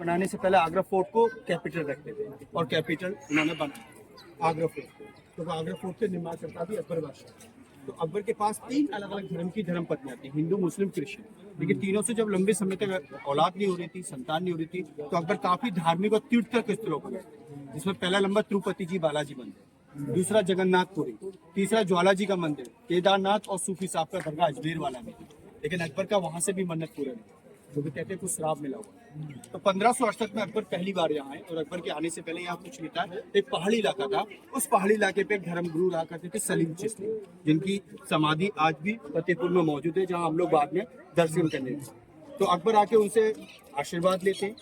बनाने से पहले आगरा फोर्ट को कैपिटल रखते थे और कैपिटल उन्होंने बनाया आगरा फोर्ट को। तो आगरा फोर्ट के निर्माण करता भी अकबर बादशाह। तो अकबर के पास 3 अलग अलग धर्म की धर्म पत्नियां थी, हिंदू मुस्लिम क्रिश्चियन। लेकिन तीनों से जब लंबे समय तक औलाद नहीं हो रही थी, संतान नहीं हो रही थी, तो अकबर काफी धार्मिक और तीर्थ स्थलों पर गए, जिसमें पहला नंबर तिरुपति जी बालाजी मंदिर, दूसरा जगन्नाथपुरी, तीसरा ज्वाला जी का मंदिर, केदारनाथ और सूफी साहब का दरगाह अजमेर वाला में। लेकिन अकबर का वहां से भी मन्नत पूरा नहीं, जो भी कहते हैं कुछ श्राप मिला हुआ। तो 1568 में अकबर पहली बार यहाँ आए और अकबर के आने से पहले यहाँ कुछ नहीं था, एक पहाड़ी इलाका था। उस पहाड़ी इलाके पे एक धर्मगुरु रहा करते थे सलीम चिश्ती, जिनकी समाधि आज भी फतेहपुर में मौजूद है, जहाँ हम लोग बाद में दर्शन करने गए। तो अकबर आके उनसे आशीर्वाद लेते,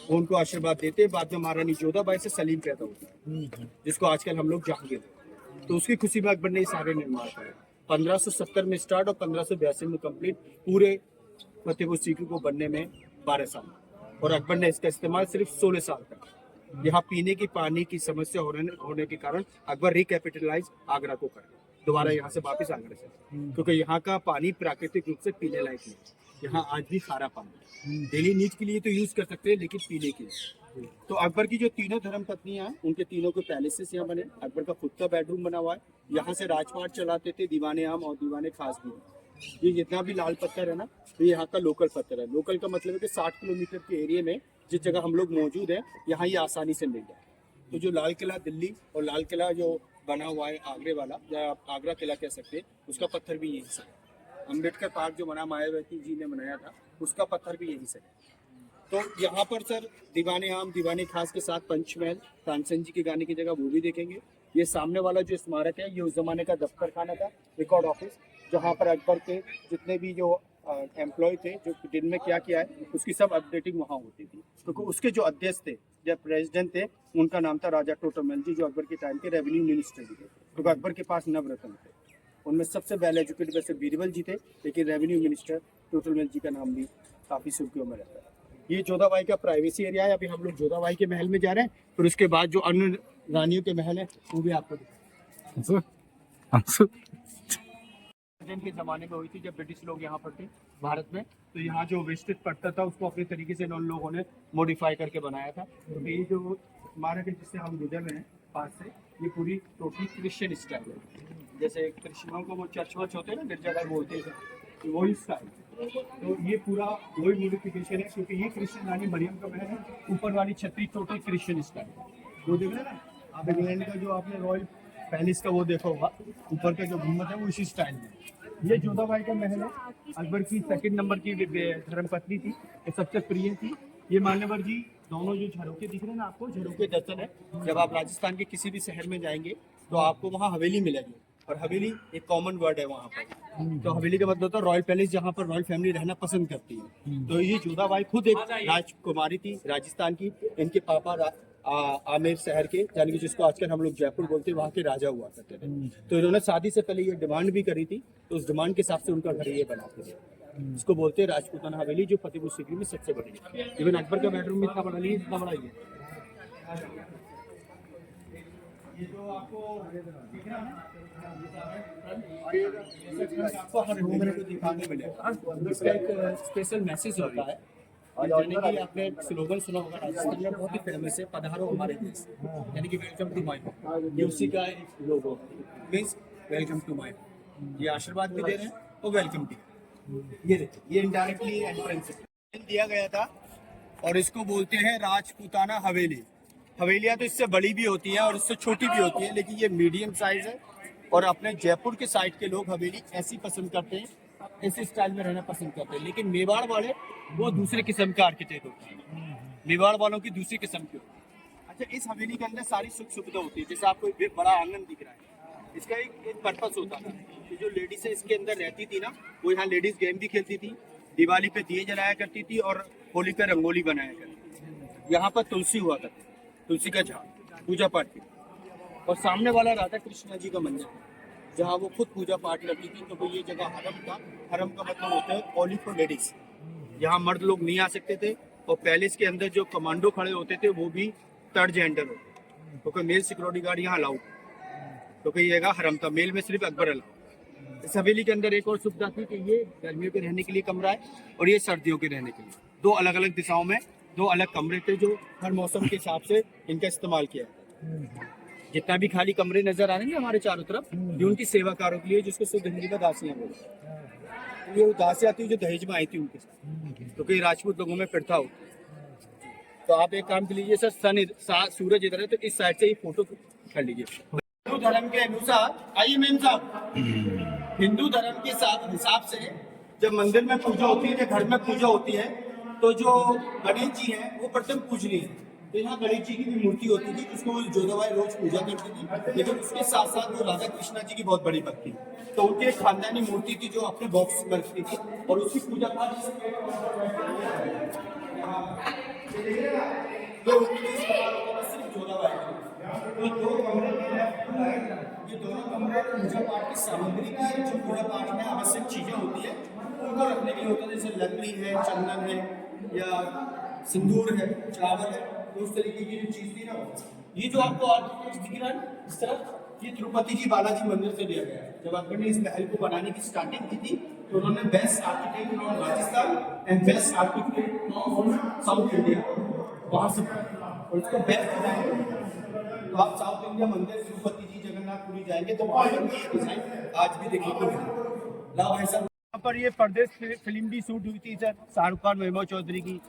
वो उनको आशीर्वाद देते। बाद में महारानी जोधाबाई से सलीम पैदा होता, जिसको आजकल हम लोग जहांगीर। तो उसकी खुशी में अकबर ने ये सारे निर्माण करे। 1570 में स्टार्ट और 1582 में कंप्लीट, पूरे फतेहपुर सीकरी को बनने में 12 साल। और अकबर ने इसका इस्तेमाल सिर्फ 16 साल तक। यहाँ पीने की पानी की समस्या होने के कारण अकबर रिकैपिटलाइज आगरा को कर दोबारा यहाँ से वापस आगरा से, क्योंकि यहाँ का पानी प्राकृतिक रूप से पीने लायक नहीं। यहाँ आज भी खारा पानी डेली नीड्स के लिए तो यूज कर सकते हैं, लेकिन पीने के लिए। तो अकबर की जो तीनों धर्म पत्नियां हैं, उनके तीनों के पैलेसेस यहाँ बने। अकबर का खुद का बेडरूम बना हुआ है, यहाँ से राजपाट चलाते थे दीवाने आम और दीवाने खास भी। ये जितना भी लाल पत्थर है ना, तो यहाँ का लोकल पत्थर है। लोकल का मतलब है कि 60 किलोमीटर के एरिया में जिस जगह हम लोग मौजूद हैं, यहाँ ये आसानी से मिल जाए। तो जो लाल किला दिल्ली और लाल किला जो बना हुआ है आगरे वाला, या आप आगरा किला कह सकते हैं, उसका पत्थर भी यहीं से है। अम्बेडकर पार्क जो बना मायावती जी ने बनाया था, उसका पत्थर भी यहीं से है। तो यहाँ पर सर दीवाने आम दीवाने खास के साथ पंचमहल, तानसेन जी के गाने की जगह वो भी देखेंगे। ये सामने वाला जो स्मारक है, ये उस जमाने का दफ्तर खाना था, रिकॉर्ड ऑफिस, जहाँ पर अकबर के जितने भी जो एम्प्लॉय थे, जो दिन में क्या किया है, उसकी सब अपडेटिंग वहाँ होती थी। क्योंकि उसके जो अध्यक्ष थे, जब प्रेसिडेंट थे, उनका नाम था राजा टोटरमल जी, जो अकबर के टाइम के रेवेन्यू मिनिस्टर भी थे। क्योंकि अकबर के पास नवरत्न थे, उनमें सबसे वेल एजुकेटेड वैसे बीरबल जी थे, लेकिन रेवेन्यू मिनिस्टर टोटरमल जी का नाम भी काफ़ी सुर्खियों में रहता है। ये जोधाबाई का प्राइवेसी एरिया है। अभी हम लोग जोधाबाई के महल में जा रहे हैं, फिर उसके बाद जो अन्य रानियों के महल है वो भी आपको के जमाने में हुई थी, जब ब्रिटिश लोग यहाँ पर थे भारत में। तो यहाँ जो विस्तृत पड़ता था, उसको अपने तरीके से उन लोगों ने मॉडिफाई करके बनाया था। तो ये जो स्मारक है जिससे हम गुजर रहे हैं पास से, ये पूरी टोटली क्रिश्चियन स्टाइल है। जैसे क्रिश्चियनों को वो चर्च वर्च होते हैं ना, गिरजाघर बोलते हैं, तो वही स्टाइल। तो ये पूरा वही मॉडिफिकेशन है, क्योंकि ये क्रिश्चियन रानी मरियम का महल है। ऊपर वाली छतरी टोटल क्रिश्चियन स्टाइल, वो देख रहे ना आप, इंग्लैंड का जो आपने रॉयल पैलेस का वो देखा होगा, ऊपर का जो घूमत है वो इसी स्टाइल में। ये जोधाबाई का महल है, अकबर की 2nd नंबर की धर्मपत्नी थी, ये सबसे प्रिय थी। ये मान्यवर जी दोनों जो झरोके दिख रहे हैं ना आपको, झरोके दर्शन है। जब आप राजस्थान के किसी भी शहर में जाएंगे तो आपको वहाँ हवेली मिलेगी, और हवेली एक कॉमन वर्ड है वहाँ पर। तो हवेली का मतलब होता है रॉयल पैलेस, जहाँ पर रॉयल फैमिली रहना पसंद करती है। तो ये जोधाबाई खुद एक राजकुमारी थी राजस्थान की। इनके पापा आमेर शहर के, यानी कि जिसको आजकल हम लोग जयपुर बोलते हैं, वहाँ के राजा हुआ करते थे। तो इन्होंने शादी से पहले ये डिमांड भी करी थी, तो उस डिमांड के हिसाब से उनका घर ये बनाते थे। इसको बोलते हैं राजपूताना हवेली, जो फतेहपुर सीकरी में सबसे बड़ी है। इवन अकबर का बेडरूम भी इतना बड़ा नहीं है जितना बड़ा ये जो आपको दिख रहा है ना, आपको हर रूम में दिखाने मिलेगा। इसका एक स्पेशल मैसेज होता है, और यानी कि आपने स्लोगन सुना होगा राजस्थान में, बहुत ही फेमस है, पधारो हमारे देश, यानी कि वेलकम टू माय होम। ये उसी का एक logo means welcome to my home. ये आशीर्वाद भी दे रहे हैं और वेलकम भी। ये देखिए, ये इनडायरेक्टली एंट्रेंस दिया गया था, और इसको बोलते हैं राजपूताना हवेली। हवेलियाँ तो इससे बड़ी भी होती हैं और इससे छोटी भी होती हैं, लेकिन ये मीडियम साइज है। और अपने जयपुर के साइड के लोग हवेली ऐसी पसंद करते हैं, ऐसे स्टाइल में रहना पसंद करते हैं। लेकिन मेवाड़ वाले वो दूसरे किस्म का आर्किटेक्ट होते हैं, मेवाड़ वालों की दूसरी किस्म की होती है। अच्छा, इस हवेली के अंदर सारी सुख सुविधा होती है। जैसे आपको एक बड़ा आंगन दिख रहा है, इसका एक पर्पस होता था कि जो लेडीज इसके अंदर रहती थी ना, वो यहाँ लेडीज गेम भी खेलती थी, दिवाली पे दिए जलाया करती थी, और होली पे रंगोली बनाया करती थी। यहाँ पर तुलसी हुआ करती, तुलसी का झाड़, पूजा पाठ की। और सामने वाला राधा कृष्णा जी का मंदिर है, जहाँ वो खुद पूजा पाठ करती थी। तो ये जगह हरम था। हरम का मतलब होता है ओनली फॉर लेडीज, यहाँ मर्द लोग नहीं आ सकते थे। और पैलेस के अंदर जो कमांडो खड़े होते थे वो भी थर्ड जेंडर होते, क्योंकि मेल सिक्योरिटी गार्ड यहाँ अलाउड, क्योंकि ये जगह हरम था, मेल में सिर्फ अकबर अलाउड। इस हवेली के अंदर एक और सुविधा थी कि ये गर्मियों के रहने के लिए कमरा है, और ये सर्दियों के रहने के लिए। 2 अलग अलग दिशाओं में दो अलग कमरे थे जो हर मौसम के हिसाब से इनका इस्तेमाल किया है। जितना भी खाली कमरे नजर आ रहे हैं हमारे चारों तरफ, ये उनकी सेवाकारों के लिए, जिसको शुद्ध हिंदी में दासियां बोलते हैं। ये दासियां थी जो दहेज में आई थी उनके साथ, क्योंकि राजपूत लोगों में प्रथा होती है। तो आप एक काम कर लीजिए सर, सूरज इधर है तो इस साइड से ही फोटो कर लीजिए। हिंदू धर्म के अनुसार, आइए मैम साहब, हिंदू धर्म के साथ हिसाब से जब मंदिर में पूजा होती है, जब घर में पूजा होती है, तो जो गणेश जी हैं वो प्रथम पूजनीय है। तो यहाँ गणेश जी की भी मूर्ति होती थी, उसको जोधाबाई रोज पूजा करती थी, लेकिन उसके साथ साथ वो राधा कृष्णा जी की बहुत बड़ी भक्ति, तो उनकी एक खानदानी मूर्ति थी जो अपने बॉक्स में रखती थी और उसकी पूजा पाठ तो सिर्फ जोधाबाई की। तो दो कमरे ये दोनों कमरे पूजा पाठ की सामग्री की, जो पूजा पाठ में आवश्यक चीजें होती है उनको रखने के लिए होता है, जैसे लकड़ी है, चंदन है, या सिंदूर है, चावल है, तो उस तरीके की जो चीज थी ना। ये जो आपको आर्किटेक्ट दिख रहा है इस तरफ, ये तिरुपति जी बालाजी मंदिर से लिया गया है। जब अकबर ने इस महल को बनाने की स्टार्टिंग की थी तो उन्होंने best architect from Rajasthan and best architect from south India वहां से, और इसको बेस्ट डिजाइन। तो आप साउथ इंडिया मंदिर तिरुपति जी जगन्नाथपुरी जाएंगे तो वहाँ पर ये डिजाइन आज भी देखने को मिलेगा। लाओ ऐसा यहाँ पर ये परदेश फिल्म भी शूट हुई थी सर, शाहरुख खान, वैभव चौधरी की,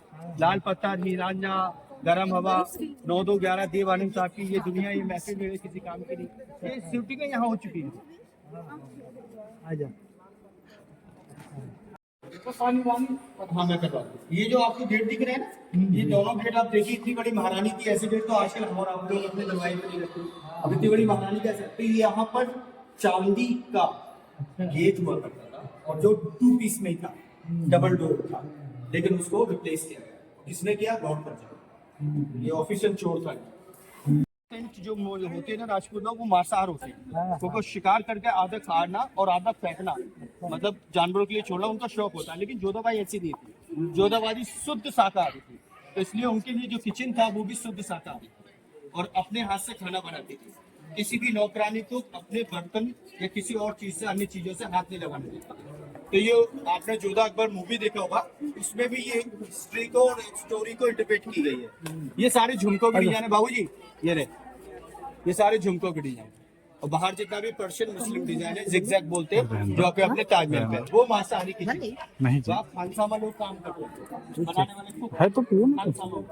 लाल पत्थर, हीरांझा, गरम हवा, 9-2-11 देव आनंद साहब की, ये दुनिया, ये मैसेज में किसी काम की नहीं, ये शूटिंग यहाँ हो चुकी है। आजा हाँ मैं करवा दूँ। ये जो आपको गेट दिख रहे हैं ना, ये दोनों गेट आप देखिए, इतनी बड़ी महारानी की ऐसे गेट तो आजकल हमारा आप लोग अपने दरवाजे में नहीं रखते। अब इतनी बड़ी महारानी कह सकते हैं, यहाँ पर चांदी का गेट हुआ करता था और जो 2 पीस में ही था, डबल डोर था, लेकिन उसको रिप्लेस किया गया। किसने किया? गॉड पर। ये ऑफिशियल चोर था। जो होते हैं ना राजपूत लोग, वो मांसाहार होते हैं, क्योंकि शिकार करके आधा खाना और आधा फेंकना, मतलब जानवरों के लिए छोड़ना उनका शौक होता है। लेकिन जोधाबाई ऐसी नहीं थी, जोधाबाई शुद्ध शाकाहारी थी, तो इसलिए उनके लिए जो किचन था वो भी शुद्ध शाकाहारी था और अपने हाथ से खाना बनाती थी। किसी भी नौकरानी को अपने बर्तन या किसी और चीज से, अन्य चीजों से हाथ नहीं लगाने देता। तो ये आपने जोधा अकबर मूवी देखा होगा, उसमें भी ये हिस्ट्री को और स्टोरी को इंटरप्रेट की गई है। ये सारे झुमकों के डिजाइन है बाबूजी, ये रहे, ये सारे झुमकों के डिजाइन, और बाहर जितना भी पर्शियन मुस्लिम डिजाइन है, जिगजैग बोलते हैं, जो आपके अपने ताजमहल पे, वो मांसाहारी की नहीं, तो आप खानसामा लोग काम करते हैं, बनाने वाले को है तो खानसामा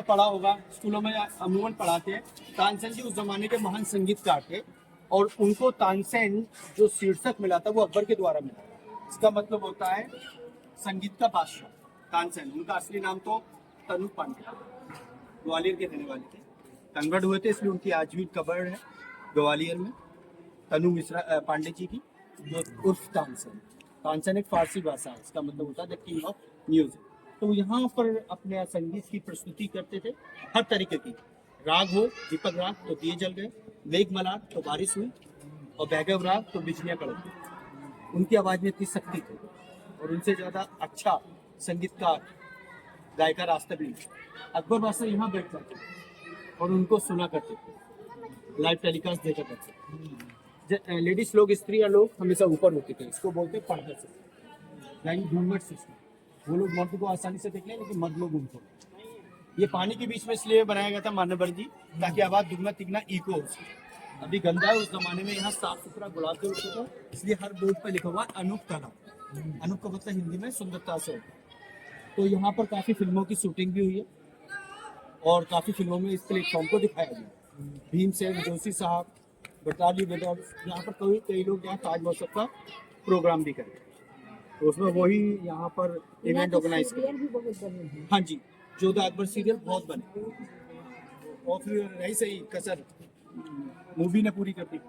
पढ़ा होगा, स्कूलों में अमूमन पढ़ाते हैं। तानसेन जी उस जमाने के महान संगीतकार थे और उनको तानसेन जो शीर्षक मिला था वो अकबर के द्वारा मिला। इसका मतलब होता है संगीत का बादशाह। तानसेन, उनका असली नाम तो तनु पांडे, ग्वालियर के रहने वाले थे, कन्वर्ट हुए थे, इसलिए उनकी आज भी कब्र है ग्वालियर में, तनु मिश्रा पांडे जी की, जो उर्फ तानसेन। तानसेन एक फारसी भाषा है, इसका मतलब होता है द किंग ऑफ म्यूजिक। तो यहाँ पर अपने संगीत की प्रस्तुति करते थे, हर तरीके की। राग हो दीपक राग तो दिए जल गए, मेघ मलार तो बारिश हुई, और बैगव राग तो बिजलियाँ कड़क। उनकी आवाज में इतनी शक्ति थी और उनसे ज्यादा अच्छा संगीतकार गायकार रास्ते भी। अकबर बादशाह यहाँ बैठ जाते थे और उनको सुना करते थे, लाइव टेलीकास्ट देखा करते। लेडीज लोग, स्त्रियाँ लोग हमेशा ऊपर होते थे, इसको बोलते पर्दा से, यानी घूंघट सिस्टम। वो लोग मर्द को आसानी से देख लें, लेकिन मर्द लोग उनको। ये पानी के बीच में इसलिए बनाया गया था मानवर जी, ताकि आवाज दुगना तिगना इको हो सके। अभी गंदा है, उस जमाने में यहाँ साफ सुथरा गुलाब के होते थे, इसलिए हर बोर्ड पर लिखा हुआ अनूप तालाब। अनूप का मतलब हिंदी में सुंदरता से होता है। तो यहाँ पर काफी फिल्मों की शूटिंग भी हुई है और काफी फिल्मों में इस प्लेटफॉर्म को दिखाया गया। भीमसेन जोशी साहब, बटाली विदर्भ, यहाँ पर कई लोग यहाँ ताज महोत्सव का प्रोग्राम भी करते हैं, तो उसमें वही यहाँ पर इवेंट ऑर्गेनाइज कर। हाँ जी, जोधा अकबर सीरियल बहुत बने और फिर रही सही कसर मूवी ने पूरी कर दी,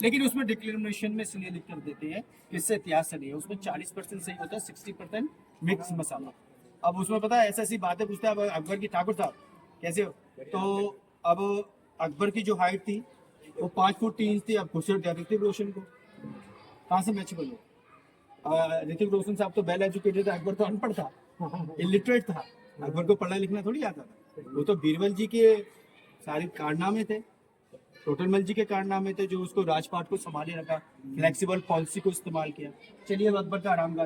लेकिन उसमें डिक्लेरेशन में इसलिए लिख कर देते हैं, इससे इतिहास से नहीं है। उसमें 40% सही होता है, 60% मिक्स मसाला। अब उसमें पता है ऐसी ऐसी बातें पूछता है, अब अकबर की ठाकुर साहब कैसे हो, तो अब अकबर की जो हाइट थी वो 5 फुट 3 इंच थी, अब घुसेड़ दिया ऋतिक रोशन को, कहाँ से मैच बोलो। ऋतिक रोशन साहब तो वेल एजुकेटेड, अकबर तो अनपढ़ था, इलिटरेट था, अकबर को पढ़ना लिखना थोड़ी आता था। वो तो बीरबल जी के सारे कारनामे थे, टोटलमल जी के कारनामे थे जो उसको राजपाट को संभाले रखा, फ्लेक्सिबल पॉलिसी को इस्तेमाल किया। चलिए अब अकबर का आराम गाह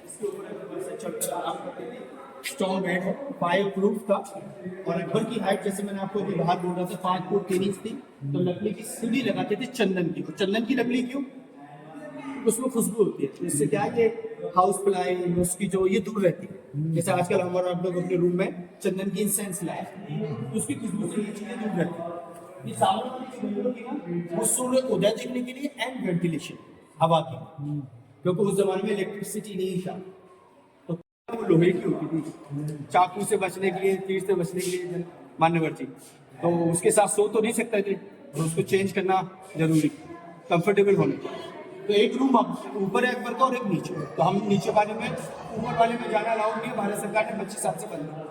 इसके ऊपर अकबर से चढ़कर आराम करते थे। स्ट्रॉन्ग बेड है, फायर प्रूफ था, और अकबर की हाइट जैसे मैंने आपको अभी बाहर बोल रहा था 5 फुट 3 इंच थी। तो लकड़ी की सीढ़ी लगाते थे चंदन की। चंदन की लकड़ी क्यों? उसमें खुशबू होती है, जिससे क्या है ये हाउस फ्लाई उसकी जो ये दूर रहती है। जैसे आजकल हमारे आप लोग अपने रूम में चंदन की इंसेंस लाए, तो उसकी खुशबू से ये चीजें दूर रहती है। ये सामने वाली जो विंडो होगी ना, वो सूर्य उदय देखने के लिए एंड वेंटिलेशन हवा की, क्योंकि उस जमाने में इलेक्ट्रिसिटी नहीं था, तो वो लोहे की होती थी, चाकू से बचने के लिए, तीर से बचने के लिए मान्यवर जी। तो उसके साथ सो तो नहीं सकते थे, तो उसको चेंज करना जरूरी, कंफर्टेबल होने के लिए। तो एक रूम ऊपर है अकबर का और एक नीचे, तो हम नीचे वाले में, ऊपर वाले में जाना अलाउड नहीं है, भारत सरकार ने 25 साल से बंद किया।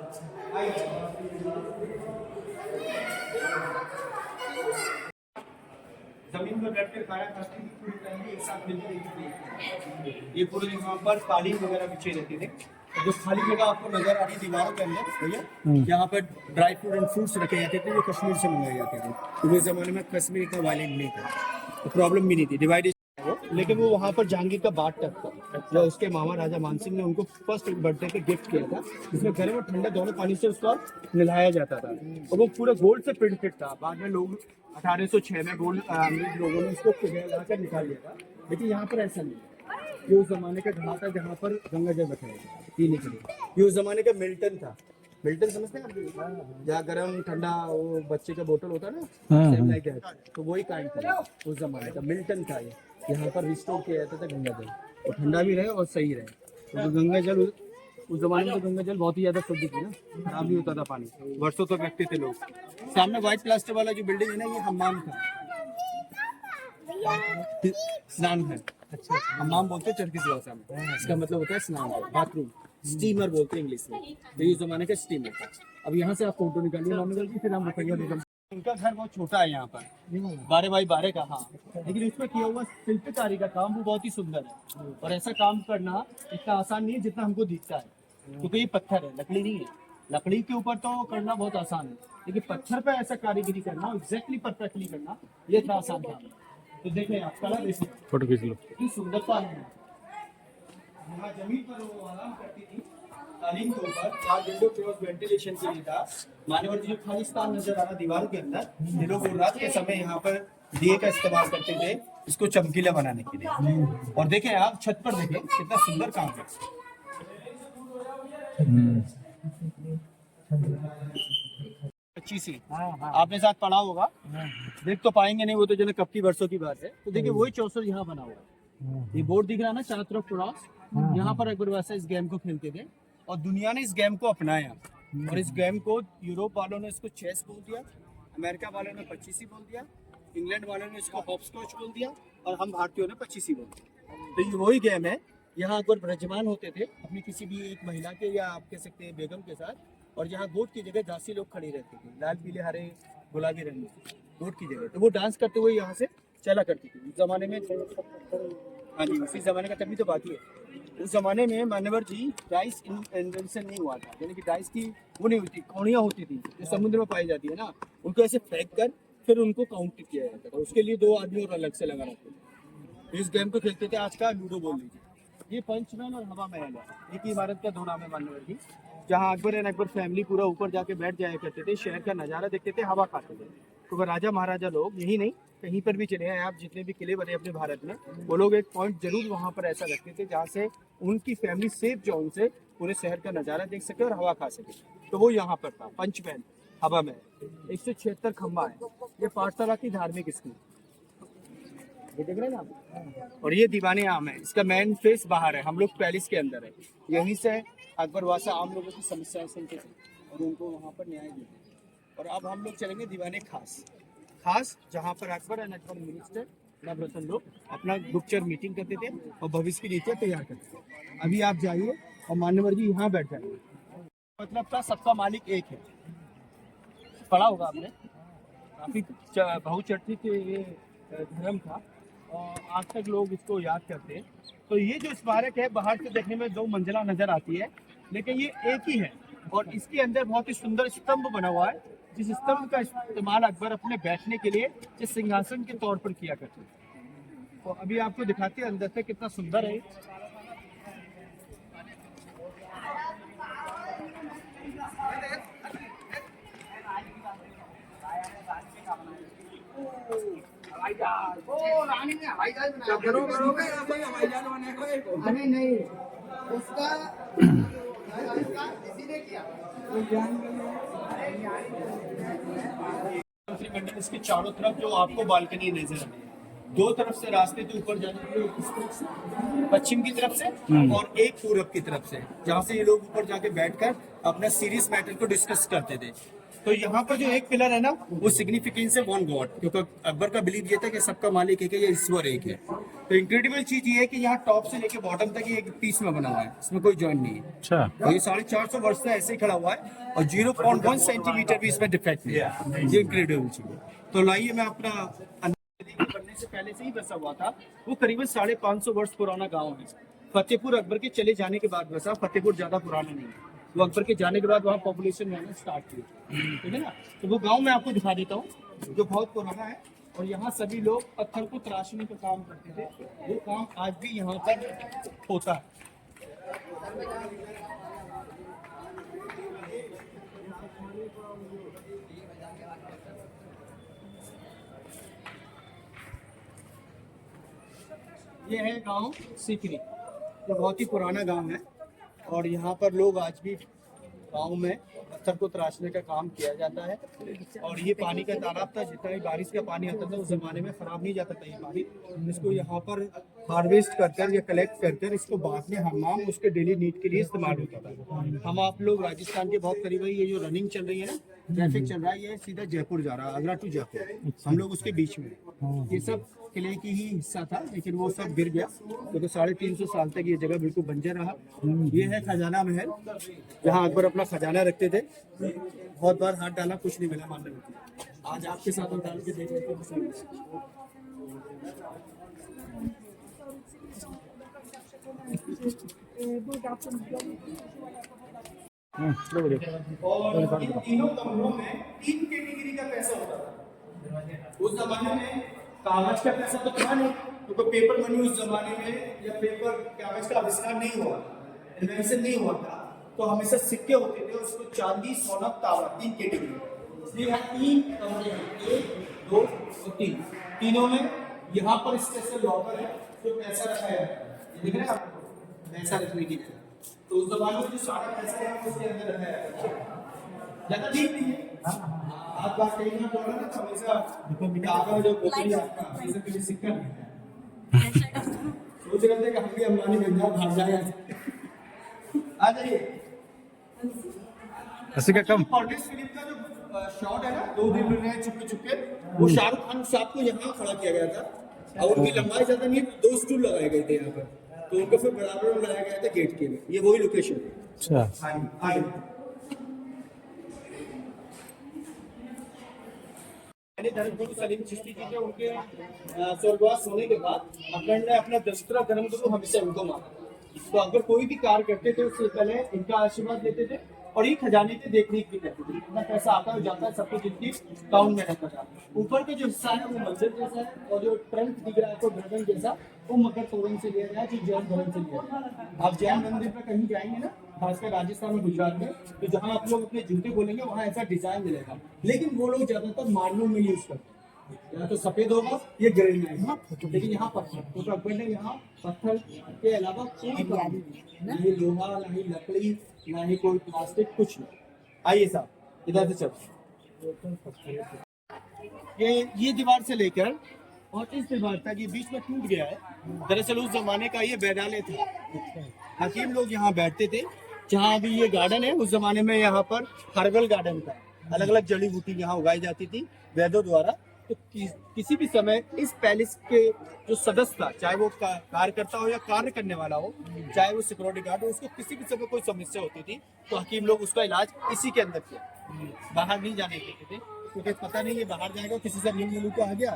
जमीन पर बैठ कर खाना खाते हैं, पूरी फैमिली एक साथ मिलकर। ये पूरे यहाँ पर कालीन वगैरह बिछे रहते थे। जो खाली जगह आपको नजर आ रही दीवारों के अंदर भैया, यहाँ पर ड्राई फ्रूट एंड फ्रूट्स रखे जाते थे जो कश्मीर से मंगाए जाते थे। तो उस जमाने में कश्मीर इतना वायलेंट नहीं था, तो प्रॉब्लम भी नहीं थी, डिवाइडेशन। लेकिन वो वहाँ पर जहांगीर का बाट तक था, जो उसके मामा राजा मानसिंह ने उनको फर्स्ट बर्थडे पे गिफ्ट किया था, जिसमें गर्म और ठंडा दोनों पानी से उसको नहलाया जाता था, और वो पूरा गोल्ड से प्रिंटेड था। बाद में लोग 1806 में गोल्ड अंग्रेज लोगों ने उसको पिघलाकर निकाल लिया था, लेकिन यहाँ पर ऐसा नहीं है। ये उस जमाने का घाट था जहाँ पर गंगा जल रखा था पीने के लिए। ये उस जमाने का मिल्टन था। मिल्टन समझते हैं आप? जहाँ गर्म ठंडा वो बच्चे का बोतल होता है ना, सेम लाइक दैट, तो वही काइंड था उस जमाने का, मिल्टन था ये। यहाँ पर रिस्टोर किया जाता था गंगा जल, और ठंडा भी रहे और सही रहे। तो गंगा जल उस जमाने में, तो गंगा जल बहुत ही ज्यादा शुद्ध थी ना, खराब नहीं होता था पानी, वर्षों तक रखते थे लोग। सामने व्हाइट प्लास्टर वाला जो बिल्डिंग है ना, ये हम्माम था, स्नान है। अच्छा, हम्माम बोलते हैं टर्किश भाषा में, इसका मतलब होता है स्नान, बाथरूम, स्टीमर बोलते हैं इंग्लिश में। तो ये जमाने का स्टीमर था। अब यहाँ से आप फोटो निकालिए मामले की, फिर हम रुपया निकल। उनका घर बहुत छोटा है यहाँ पर, 12x12 का, हाँ, लेकिन उसमें किया हुआ शिल्पकारी का काम वो बहुत ही सुंदर है। और ऐसा काम करना इतना आसान नहीं है जितना हमको दिखता है, क्योंकि ये पत्थर है, लकड़ी नहीं है। लकड़ी के ऊपर तो करना बहुत आसान है, लेकिन पत्थर पे ऐसा कारीगरी करना, एग्जैक्टली परफेक्टली करना, ये इतना आसान काम है। तो देखें आप, कला देखिए, फोटो खींच लो। कितनी सुंदरता है। यहाँ जमीन पर वो आराम करती थी, कालीन के ऊपर। आज विंडो क्रॉस वेंटिलेशन के लिए था। मान्यवर जी जो खालिस्तान नजर आ रहा दीवारों के अंदर, ये लोग रात के समय यहाँ पर दिए का इस्तेमाल करते थे इसको चमकीला बनाने के लिए। और देखें आप छत पर देखें कितना सुंदर काम है। अच्छी सी आपने साथ पढ़ा होगा, देख तो पाएंगे नहीं, वो तो जो कब की वर्षों की बात है। तो देखिए वही चौसर यहाँ बना हुआ है, ये बोर्ड दिख रहा है ना चारों तरफ क्रॉस, यहाँ पर अकबर बादशाह इस गेम को खेलते थे, और दुनिया ने इस गेम को अपनाया। और इस गेम को यूरोप वालों ने इसको चेस बोल दिया, अमेरिका वालों ने पच्चीसी बोल दिया, इंग्लैंड वालों ने इसको हॉपस्कॉच बोल दिया, और हम भारतीयों ने पच्चीसी बोल दिया। तो ये वही गेम है। यहाँ अकबर विराजमान होते थे अपनी किसी भी एक महिला के, या आप कह सकते हैं बेगम के साथ, और यहाँ गोट की जगह दासी लोग खड़ी रहती थी, लाल पीले हरे गुलाबी रंग की गोट की जगह, तो वो डांस करते हुए यहाँ से चला करती थी उस जमाने में। हाँ जी, उसी जमाने का तभी तो बाकी है। उस जमाने में मान्यवर जी डाइस इन्वेंशन नहीं हुआ था, यानी कि डाइस की वो नहीं होती, कौड़ियाँ होती थी जो समुद्र में पाई जाती है ना, उनको ऐसे फेंक कर फिर उनको काउंट किया जाता था। उसके लिए 2 आदमी और अलग से लगा रखते थे। इस गेम को खेलते थे, आज का लूडो बोल लीजिए। ये पंचमहल और हवा महल है, एक ही इमारत का 2 नाम है मान्यवर जी, जहाँ अकबर एंड अकबर फैमिली पूरा ऊपर जाके बैठ जाया करते थे, शहर का नज़ारा देखते थे, हवा खाते थे। तो राजा महाराजा लोग, यही नहीं कहीं पर भी चले आए आप, जितने भी किले बने अपने भारत में, वो लोग एक पॉइंट जरूर वहाँ पर ऐसा रखते थे जहाँ से उनकी फैमिली सेफ जोन से पूरे शहर का नज़ारा देख सके और हवा खा सके। तो वो यहाँ पर था पंचमहल, हवा महल। 176 खंबा है। ये पाठशाला की धार्मिक स्कूल, ये देख रहे हैं ना आप? और ये दीवाने आम है, इसका मेन फेस बाहर है, हम लोग पैलेस के अंदर है। यहीं से अकबर बादशाह आम लोगों की समस्याएं सुनते थे और उनको वहाँ पर न्याय देते। और अब हम लोग चलेंगे दीवाने खास, जहाँ पर अकबर एंड अकबर मिनिस्टर नवरत्न लोग अपना गुप्तचर मीटिंग करते थे और भविष्य की नीतियाँ तैयार करते थे। अभी आप जाइए और मान्यवर जी यहाँ बैठ जाइए। मतलब का सबका मालिक एक है, पढ़ा होगा आपने, काफी बहुचर्चित ये धर्म था और आज तक लोग इसको याद करते हैं। तो ये जो स्मारक है बाहर से देखने में 2 मंजिला नजर आती है, लेकिन ये एक ही है और इसके अंदर बहुत ही सुंदर स्तंभ बना हुआ है जिस स्तंभ का इस्तेमाल अकबर अपने बैठने के लिए इस सिंहासन के तौर पर किया करते थे। तो अभी आपको दिखाते हैं अंदर से कितना सुंदर है। अरे नहीं, उसका इसी ने किया। मंदिर इसके चारों तरफ जो आपको बालकनी नजर आ रही है, दो तरफ से रास्ते थे ऊपर जाने के लिए, इस तरफ से पश्चिम की तरफ से और एक पूरब की तरफ से, जहाँ से ये लोग ऊपर जाके बैठकर अपना सीरियस मैटर को डिस्कस करते थे। तो यहाँ पर जो एक पिलर है ना, वो सिग्निफिकेंस है वन गॉड, क्योंकि अकबर का बिलीव ये था कि सबका मालिक एक है, ये ईश्वर एक है। तो इंक्रेडिबल चीज ये है कि यहाँ टॉप से लेके बॉटम तक ये एक पीस में बना हुआ है, इसमें कोई जॉइंट नहीं है। अच्छा, और ये 450 वर्ष से ऐसे ही खड़ा हुआ है और 0.1 सेंटीमीटर भी इसमें डिफेक्ट नहीं है। ये इंक्रेडिबल चीज है। तो लाइए मैं अपना बनने से पहले से ही बसा हुआ था, वो करीबन 550 वर्ष पुराना गाँव है। फतेहपुर अकबर के चले जाने के बाद बसा, फतेहपुर ज्यादा पुराना नहीं है, वो अकबर के जाने के बाद वहाँ पॉपुलेशन रहना स्टार्ट हुई, ठीक है ना। तो वो गांव मैं आपको दिखा देता हूँ जो बहुत पुराना है, और यहाँ सभी लोग पत्थर को तराशने का काम करते थे। वो काम आज भी यहाँ पर होता है। ये है गांव सीकरी, जो बहुत ही पुराना गांव है, और यहाँ पर लोग आज भी गांव में पत्थर को तराशने का काम किया जाता है। और ये पानी का तालाब था, जितना भी बारिश का पानी आता था उस जमाने में खराब नहीं जाता था ये पानी। इसको यहाँ पर हार्वेस्ट कर या कलेक्ट कर इसको बाद में हमाम उसके डेली नीड के लिए इस्तेमाल होता था। हम आप लोग राजस्थान के बहुत करीब है, ये जो रनिंग चल रही है ना, ट्रैफिक चल रहा है, ये सीधा जयपुर जा रहा है, आगरा टू जयपुर, हम लोग उसके बीच में। ये सब किले की ही हिस्सा था, लेकिन वो सब गिर गया, क्योंकि 350 साल तक ये जगह बिल्कुल बंजर रहा। ये है खजाना महल, जहाँ अकबर अपना खजाना रखते थे। बहुत बार हाथ डाला, कुछ नहीं मिला मालूम। आज आपके साथ हम डाल के देख लेते हैं। और इन तीनों कमरों में 3 कैटेगरी का पैसा होता था। उस जमाने में कागज का पैसा तो था नहीं, क्योंकि पेपर मनी उस जमाने में या पेपर कागज का आविष्कार नहीं हुआ, इन्वेंशन नहीं हुआ था। तो हमेशा सिक्के होते थे, उसको चांदी, सोना, तांबा, 3 कैटेगरी। इसलिए यहाँ 3 कमरे हैं, 1, 2 और 3। तीनों में यहाँ पर स्पेशल लॉकर है, जो पैसा रखा है, ये दिख रहा है आपको, पैसा रखने की जगह। तो उस जमाने में जो सारा पैसा है उसके अंदर रखा है, ज्यादा ठीक नहीं है। आप बात कहीं ना बोला ना, हमेशा कागज जो कॉपी आपका पैसे के लिए सिक्का नहीं है। सोच रहे थे कि हम भी अम्बानी बन जाए, भाग जाए। आ जाइए। अस्सी का कम। फॉर्टिस फिल्म का जो शॉट है ना, 2 दिन में रहे चुपके चुपके, वो शाहरुख खान साहब को यहाँ खड़ा किया गया था, और उनकी लंबाई ज्यादा नहीं, 2 स्टूल लगाए गए थे यहाँ पर, तो उनको फिर बराबर में लगाया गया था गेट के लिए। ये वही लोकेशन है। अच्छा, धर्मगुरु सलीम चिश्ती जी के उनके स्वर्गवास होने के बाद अकबर ने अपना 10वां धर्मगुरु हमेशा इनको माना। तो अगर कोई भी कार्य करते थे उससे पहले इनका आशीर्वाद लेते थे, और ये खजाने की देखरेख भी करते थे। इतना पैसा आता है जाता है, सब कुछ इनकी काउंट में रहता था। ऊपर का जो हिस्सा है वो मंदिर जैसा है, और जो ट्रंक दिख रहा है आपको गर्दन जैसा, वो मकर तोरण से लिया गया है, जो जैन धर्म से लिया गया है। आप जैन मंदिर पर कहीं जाएंगे ना, खासकर राजस्थान और गुजरात में, तो जहाँ आप लोग अपने जूते बोलेंगे वहाँ ऐसा डिजाइन मिलेगा, लेकिन वो लोग ज्यादातर मार्बल में यूज करते हैं। या तो सफेद होगा, ये ग्रेनाइट, लेकिन यहाँ पत्थर, तो अकबर ने यहाँ पत्थर के अलावा कोई काम नहीं, ना ही लोहा, ना ही लकड़ी, ना ही कोई प्लास्टिक, कुछ नहीं। आइए साहब इधर से चलो। ये दीवार से लेकर और इस दीवार तक ये बीच में टूट गया है। दरअसल उस जमाने का ये वैद्यालय था, हकीम लोग यहाँ बैठते थे। जहाँ अभी ये गार्डन है, उस जमाने में यहाँ पर हर्बल गार्डन था, अलग अलग जड़ी बूटी यहाँ उगाई जाती थी वैद्यों द्वारा। तो किसी भी समय इस पैलेस के जो सदस्य था, चाहे वो कार्यकर्ता हो या कार्य करने वाला हो, चाहे वो सिक्योरिटी गार्ड हो, उसको किसी भी समय कोई समस्या होती थी तो हकीम लोग उसका इलाज इसी के अंदर किया, बाहर नहीं जाने देते थे, क्योंकि पता नहीं है बाहर जाएगा किसी से नींद मिलू को आ गया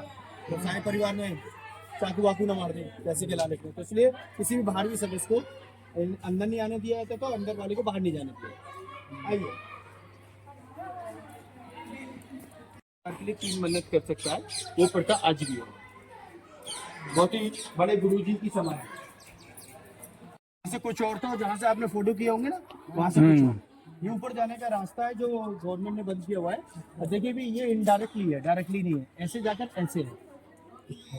तो सारे परिवार में चाकू वाकू न मार दे, पैसे के लालच में। तो इसलिए किसी भी बाहरी सदस्य को अंदर नहीं आने दिया जाता था, तो अंदर वाले को बाहर नहीं जाने दिया। आइए, के लिए 3 मन्नत कर सकता है, वो प्रथा आज भी है। बहुत ही बड़े गुरुजी की सभा है। से कुछ और था, जहाँ से आपने फोटो किए होंगे ना, वहाँ से कुछ और। ये ऊपर जाने का रास्ता है जो गवर्नमेंट ने बंद किया हुआ है। और देखिए भी ये इनडायरेक्टली है, डायरेक्टली नहीं है, ऐसे जाकर ऐसे है।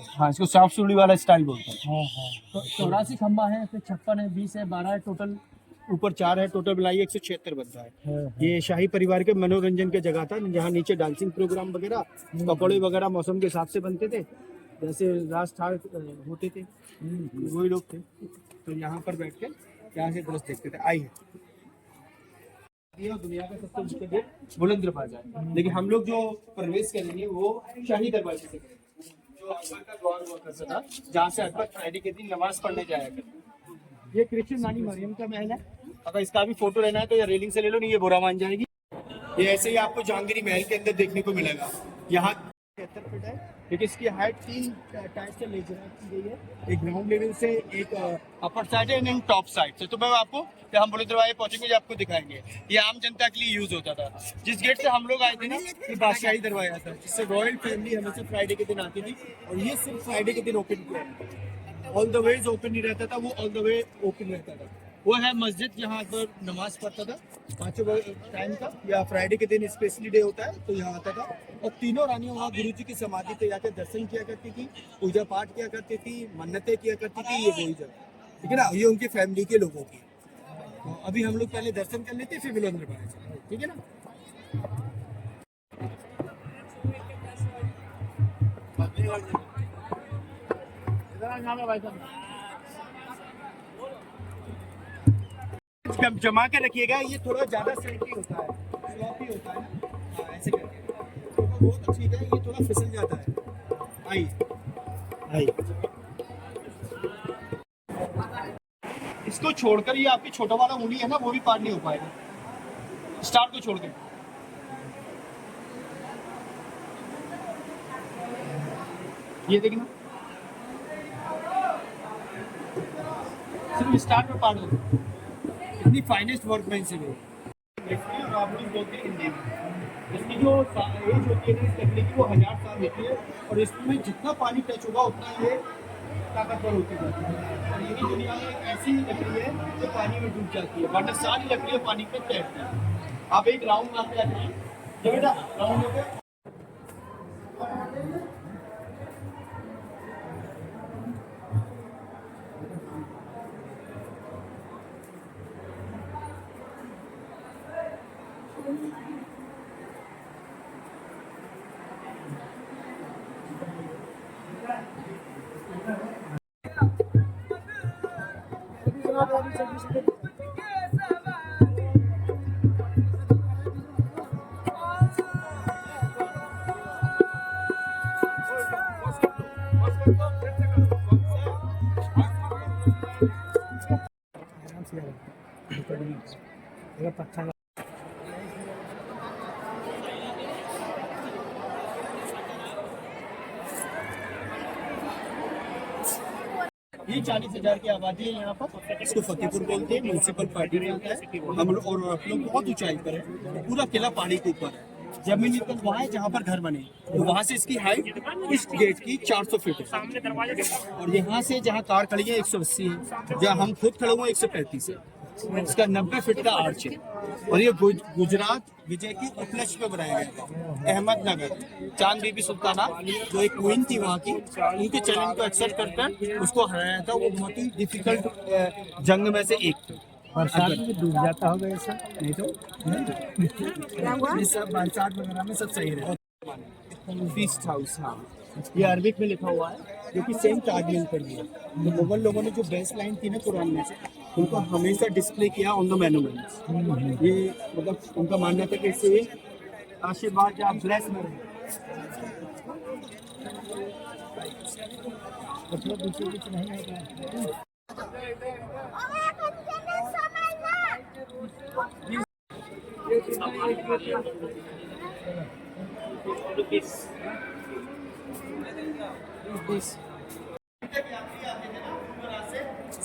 हाँ, इसको सांप सीढ़ी वाला स्टाइल बोलते हैं। तो 84 खंबा है, फिर 56 है, 20 है, 12 है टोटल, ऊपर 4 है, टोटल मिलाइए 176 बनता है। ये शाही परिवार के मनोरंजन की जगह था, जहाँ नीचे डांसिंग प्रोग्राम वगैरह, पकौड़े वगैरह मौसम के हिसाब से बनते थे, जैसे रास ठाड़ होते थे, वही लोग थे। तो यहाँ पर बैठ के यहाँ से दृश्य देखते थे। आइए, ये दुनिया का सबसे ऊंचा गेट बुलंद दरवाजा है, लेकिन हम लोग जो प्रवेश करेंगे वो शाही दरवाजे से करेंगे, जो अकबर का द्वार हुआ करता था, जहाँ से अकबर फ्राइडे के दिन नमाज पढ़ने जाया करता। ये कृष्ण रानी मरियम का महल है। अगर इसका भी फोटो लेना है तो ये रेलिंग से ले लो, नहीं ये बुरा मान जाएगी। ये ऐसे ही आपको जहांगीरी महल के अंदर देखने को मिलेगा। यहाँ 73 फीट है, लेकिन इसकी हाइट 3 टाइप से मेजर की गई है, एक ग्राउंड लेवल से, एक अपर साइड है, एंड टॉप साइड से। तो मैं आपको, जब हम बुलंद दरवाजे पहुंचेंगे, जो आपको दिखाएंगे। ये आम जनता के लिए यूज होता था। जिस गेट से हम लोग आए थे ना, ये बादशाही दरवाजा था, जिससे रॉयल फैमिली हमेशा फ्राइडे के दिन आती थी, और ये सिर्फ फ्राइडे के दिन ओपन किया। ऑल द वेज ओपन नहीं रहता था, वो ऑल द वे ओपन रहता था। वो है मस्जिद, जहाँ पर नमाज पढ़ता था 5 टाइम का, या फ्राइडे के दिन स्पेशली डे होता है तो यहाँ आता था। और तीनों रानियां वहाँ गुरु जी की समाधि पे जाकर दर्शन किया करती थी, पूजा पाठ किया करती थी, मन्नतें किया करती थी। ये वही जगह, ठीक है ना, ये उनकी फैमिली के लोगों की। तो अभी हम लोग पहले दर्शन कर लेते, फिर बुलंद दरवाजे, ठीक है ना। जमा कर रखिएगा, ये थोड़ा ज्यादा स्लिपी होता है, स्लॉपी होता है ना। हाँ, ऐसे करके वो तो ठीक है, ये थोड़ा फिसल जाता है। आइए आइए, इसको छोड़कर ये आपकी छोटा वाला उंगली है ना, वो भी पार नहीं हो पाएगा, स्टार को छोड़ के। ये देखना, सिर्फ स्टार पे पार हो। इतनी फाइनेस्ट वर्कमैनशिप है। और आप लोग बोलते हैं हिंदी में, इसकी जो एज होती है ना इस लकड़ी की, वो 1000 साल होती है, और इसमें जितना पानी टच होगा उतना ये ताकतवर होती है। और यही दुनिया में एक ऐसी लकड़ी है जो पानी में डूब जाती है, वरना सारी लकड़ियाँ पानी पे तैरती है। आप एक राउंड मार के आते हैं, जब बेटा राउंड हो गया। ये 40,000 की आबादी है यहाँ पर। इसको फतेहपुर बोलते हैं, म्यूनसिपल पार्टी में आता है। हम लोग और आप लोग बहुत ऊंचाई पर है, पूरा किला पहाड़ी के ऊपर है। जमीन निकल वहाँ है जहाँ पर घर बने, तो वहाँ से इसकी हाइट इस गेट की 400 फीट है। और यहाँ से जहाँ कार खड़ी है 180 है, जहाँ हम खुद खड़े हुए 135 है। इसका 90 फीट का आर्च है। और ये गुजरात विजय के उपलक्ष्य में बनाया गया था। अहमदनगर चांद बीबी सुल्ताना जो एक क्वीन थी वहाँ की, उनके चैलेंज को एक्सेप्ट करकर उसको हराया था। वो बहुत ही डिफिकल्ट जंग में से एक था। बरसात में डूब जाता होगा ऐसा, नहीं तो ये सब बरसात वगैरह में सब सही रहे। फीस्ट हाउस, हाँ, ये अरबिक में लिखा हुआ है, जो कि सेम ताजमहल पर भी है। तो मुगल लोगों ने जो बेस्ट लाइन थी ना कुरान में से, उनको हमेशा डिस्प्ले किया ऑन द मोन्यूमेंट्स। ये मतलब उनका मानना था कि इससे आशीर्वाद या ब्लेस में रहे। मतलब दूसरे कुछ नहीं है।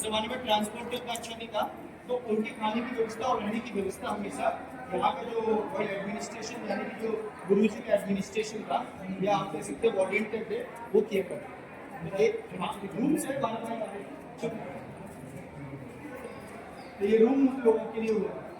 जमाने में ट्रांसपोर्ट का अच्छा नहीं था, तो उनके खाने की व्यवस्था और रहने की व्यवस्था हमेशा यहाँ का जो एडमिनिस्ट्रेशन यानी कि जो गुरु जी का एडमिनिस्ट्रेशन था या आप कह सकते हैं वॉलेंटियर थे वो किए कर एक रूम से तो ये रूम लोगों के लिए हुआ